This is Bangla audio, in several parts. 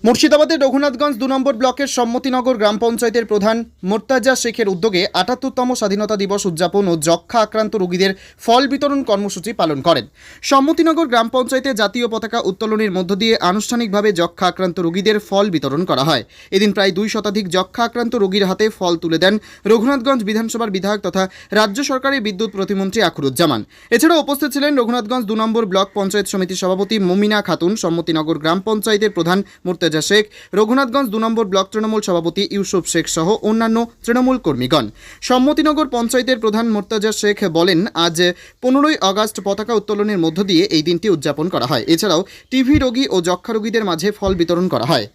মুর্শিদাবাদের রঘুনাথগঞ্জ ২ নম্বর ব্লকের সম্মতিনগর গ্রাম পঞ্চায়েতের প্রধান মোর্তাজা শেখের উদ্যোগে ৭৮তম স্বাধীনতা দিবস উদযাপন ও যক্ষ্মা আক্রান্ত রোগীদের ফল বিতরণ কর্মসূচি পালন করেন। সম্মতিনগর গ্রাম পঞ্চায়েতে জাতীয় পতাকা উত্তোলনের মধ্য দিয়ে আনুষ্ঠানিকভাবে যক্ষ্মা আক্রান্ত রোগীদের ফল বিতরণ করা হয়। এদিন প্রায় ২ শতাধিক যক্ষ্মা আক্রান্ত রোগীর হাতে ফল তুলে দেন রঘুনাথগঞ্জ বিধানসভার বিধায়ক তথা রাজ্য সরকারের বিদ্যুৎ প্রতিমন্ত্রী আখরুজ্জামান। এছাড়াও উপস্থিত ছিলেন রঘুনাথগঞ্জ ২ নম্বর ব্লক পঞ্চায়েত সমিতির সভাপতি মুমিনা খাতুন, সম্মতিনগর গ্রাম পঞ্চায়েতের প্রধান মোর্তাজা শেখ, রঘুনাথগঞ্জ ২ নম্বর ব্লক তৃণমূল সভাপতি ইউসুফ শেখ সহ অন্যান্য তৃণমূল কর্মীগণ। সম্মতিনগর পঞ্চায়েতের প্রধান মোর্তাজা শেখ বলেন, আজ ১৫ই আগস্ট পতাকা উত্তোলনের মধ্য দিয়ে এই দিনটি উদযাপন করা হয়। এছাড়াও টিভি রোগী ও যক্ষ্মা রোগীদের মাঝে ফল বিতরণ করা হয়।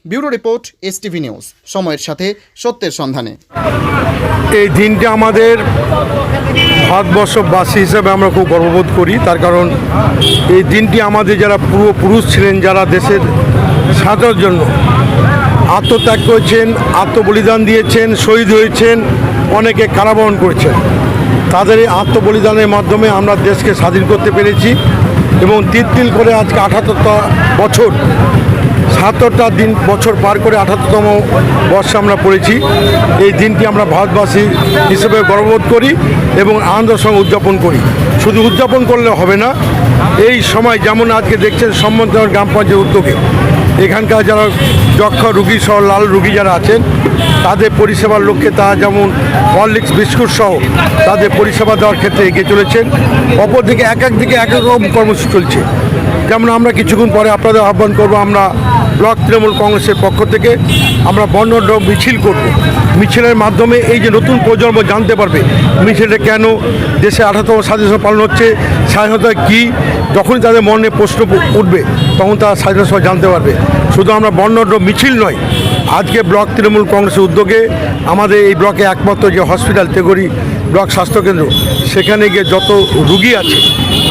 ব্যুরো রিপোর্ট, এসটিভি নিউজ, সময়ের সাথে সত্যের সন্ধানে। এই দিনটি আমাদের ভারতবর্ষবাসী হিসেবে আমরা খুব গর্ববোধ করি, তার কারণ এই দিনটি আমাদের যারা পূর্বপুরুষ ছিলেন, যারা দেশের স্বাধীনতার জন্য আত্মত্যাগ করেছেন, আত্মবলিদান দিয়েছেন, শহীদ হয়েছেন, অনেকে কারাবরণ করেছেন, তাদের এই আত্মবলিদানের মাধ্যমে আমরা দেশকে স্বাধীন করতে পেরেছি এবং তিল করে আজকে ৭৮টা বছর ৭৭টা দিন বছর পার করে ৭৮তম বর্ষে আমরা পড়েছি। এই দিনটি আমরা ভারতবাসী হিসেবে গর্ববোধ করি এবং আনন্দের সঙ্গে উদযাপন করি। শুধু উদযাপন করলে হবে না, এই সময় যেমন আজকে দেখছেন সম্মতিনগর গ্রাম পঞ্চায়েত উদ্যোগে এখানকার যারা যক্ষ্মা রুগী সহ লাল রুগী যারা আছেন তাদের পরিষেবার লক্ষ্যে তারা যেমন হরলিক্স বিস্কুট সহ তাদের পরিষেবা দেওয়ার ক্ষেত্রে এগিয়ে চলেছেন। অপরদিকে এক এক রকম কর্মসূচি চলছে। যেমন আমরা কিছুক্ষণ পরে আপনাদের আহ্বান করব, আমরা ব্লক তৃণমূল কংগ্রেসের পক্ষ থেকে আমরা বর্ণাঢ্য মিছিল করব। মিছিলের মাধ্যমে এই যে নতুন প্রজন্ম জানতে পারবে মিছিলটা কেন, দেশে ৭৮তম স্বাধীনতা পালন হচ্ছে, স্বাধীনতা কী, যখনই তাদের মনে প্রশ্ন উঠবে তখন তারা স্বাধীনতা জানতে পারবে। শুধু আমরা বর্ণাঢ্য মিছিল নয়, আজকে ব্লক তৃণমূল কংগ্রেসের উদ্যোগে আমাদের এই ব্লকে একমাত্র যে হসপিটাল তেগরি ব্লক স্বাস্থ্যকেন্দ্র, সেখানে গিয়ে যত রুগী আছে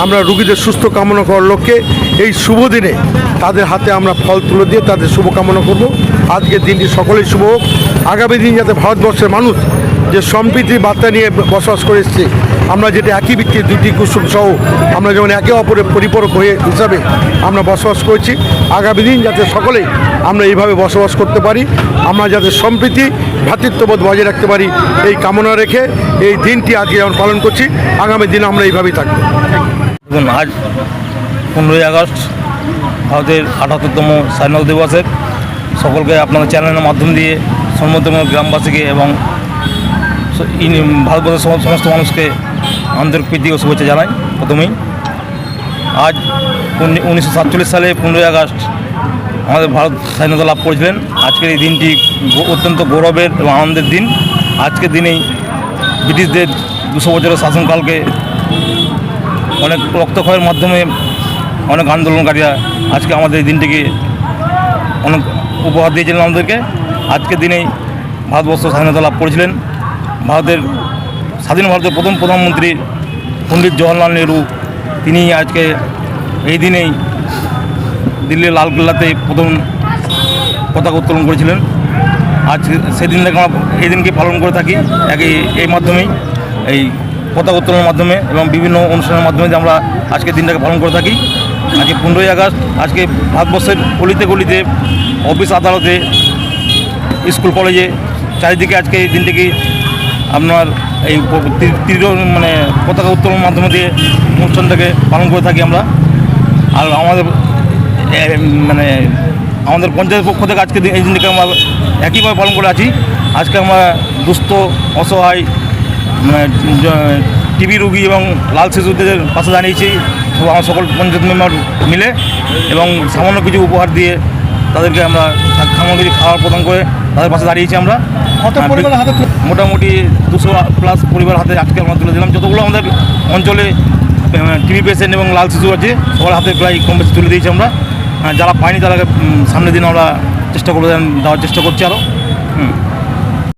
আমরা রুগীদের সুস্থ কামনা করার লক্ষ্যে এই শুভ দিনে তাদের হাতে আমরা ফল তুলে দিয়ে তাদের শুভকামনা করব। আজকের দিনটি সকলেই শুভ হোক। আগামী দিন যাতে ভারতবর্ষের মানুষ যে সম্প্রীতির বার্তা নিয়ে বসবাস করে এসছে, আমরা যেটা একই বৃত্তির দুটি কুসুম সহ আমরা যেমন একে অপরের পরিপূরক হয়ে হিসাবে আমরা বসবাস করেছি, আগামী দিন যাতে সকলেই আমরা এইভাবে বসবাস করতে পারি, আমরা যাতে সম্প্রীতি ভ্রাতৃত্ববোধ বজায় রাখতে পারি, এই কামনা রেখে এই দিনটি আজকে যেমন পালন করছি, আগামী দিন আমরা এইভাবেই থাকব। আজ 15ই আগস্ট ভারতের ৭৮তম স্বাধীনতা দিবসের সকলকে আপনাদের চ্যানেলের মাধ্যম দিয়ে সম্মতিনগর গ্রামবাসীকে এবং ভারতবর্ষের সমস্ত মানুষকে আন্তরিক প্রীতি ও শুভেচ্ছা জানাই। প্রথমেই আজ 1947 সালে 15ই আগস্ট আমাদের ভারত স্বাধীনতা লাভ করেছিলেন। আজকের এই দিনটি অত্যন্ত গৌরবের এবং আনন্দের দিন। আজকের দিনেই ব্রিটিশদের 200 বছরের শাসনকালকে অনেক রক্তক্ষয়ের মাধ্যমে অনেক আন্দোলনকারীরা আজকে আমাদের এই দিনটিকে অনেক উপহার দিয়েছিলেন আমাদেরকে। আজকের দিনেই ভারতবর্ষ স্বাধীনতা লাভ করেছিলেন। স্বাধীন ভারতের প্রথম প্রধানমন্ত্রী পণ্ডিত জওহরলাল নেহরু, তিনি আজকে এই দিনেই দিল্লির লালকেল্লাতে প্রথম পতাকা উত্তোলন করেছিলেন। আজ সেদিন থেকে আমরা এই দিনকে পালন করে থাকি এই মাধ্যমেই, এই পতাকা উত্তোলনের মাধ্যমে এবং বিভিন্ন অনুষ্ঠানের মাধ্যমে যে আমরা আজকের দিনটাকে পালন করে থাকি। আজকে 15ই আগস্ট আজকে ভারতবর্ষের গলিতে গলিতে, অফিস আদালতে, স্কুল কলেজে চারিদিকে আজকে এই দিনটিকে আপনার এই পতাকা উত্তোলনের মাধ্যমে দিয়ে অনুষ্ঠানটাকে পালন করে থাকি আমরা। আর আমাদের পঞ্চায়েত পক্ষ থেকে আজকে এই দিনটিকে আমরা একইভাবে পালন করে আছি। আজকে আমরা দুস্থ অসহায় টিবি রোগী এবং লাল শিশুদের পাশে দাঁড়িয়েছি আমার সকল পঞ্চায়েত মেম্বার মিলে, এবং সামান্য কিছু উপহার দিয়ে তাদেরকে আমরা সামান্য কিছু খাবার প্রদান করে তাদের পাশে দাঁড়িয়েছি আমরা। মোটামুটি 200+ পরিবার হাতে আজকে আমরা তুলে দিলাম। যতগুলো আমাদের অঞ্চলে টিবি পেশেন্ট এবং লাল শিশু আছে সবার হাতে প্রায় কম বেশি তুলে দিয়েছি আমরা। যারা পায়নি তারা সামনের দিন আমরা চেষ্টা করবো, দেওয়ার চেষ্টা করছি আরও।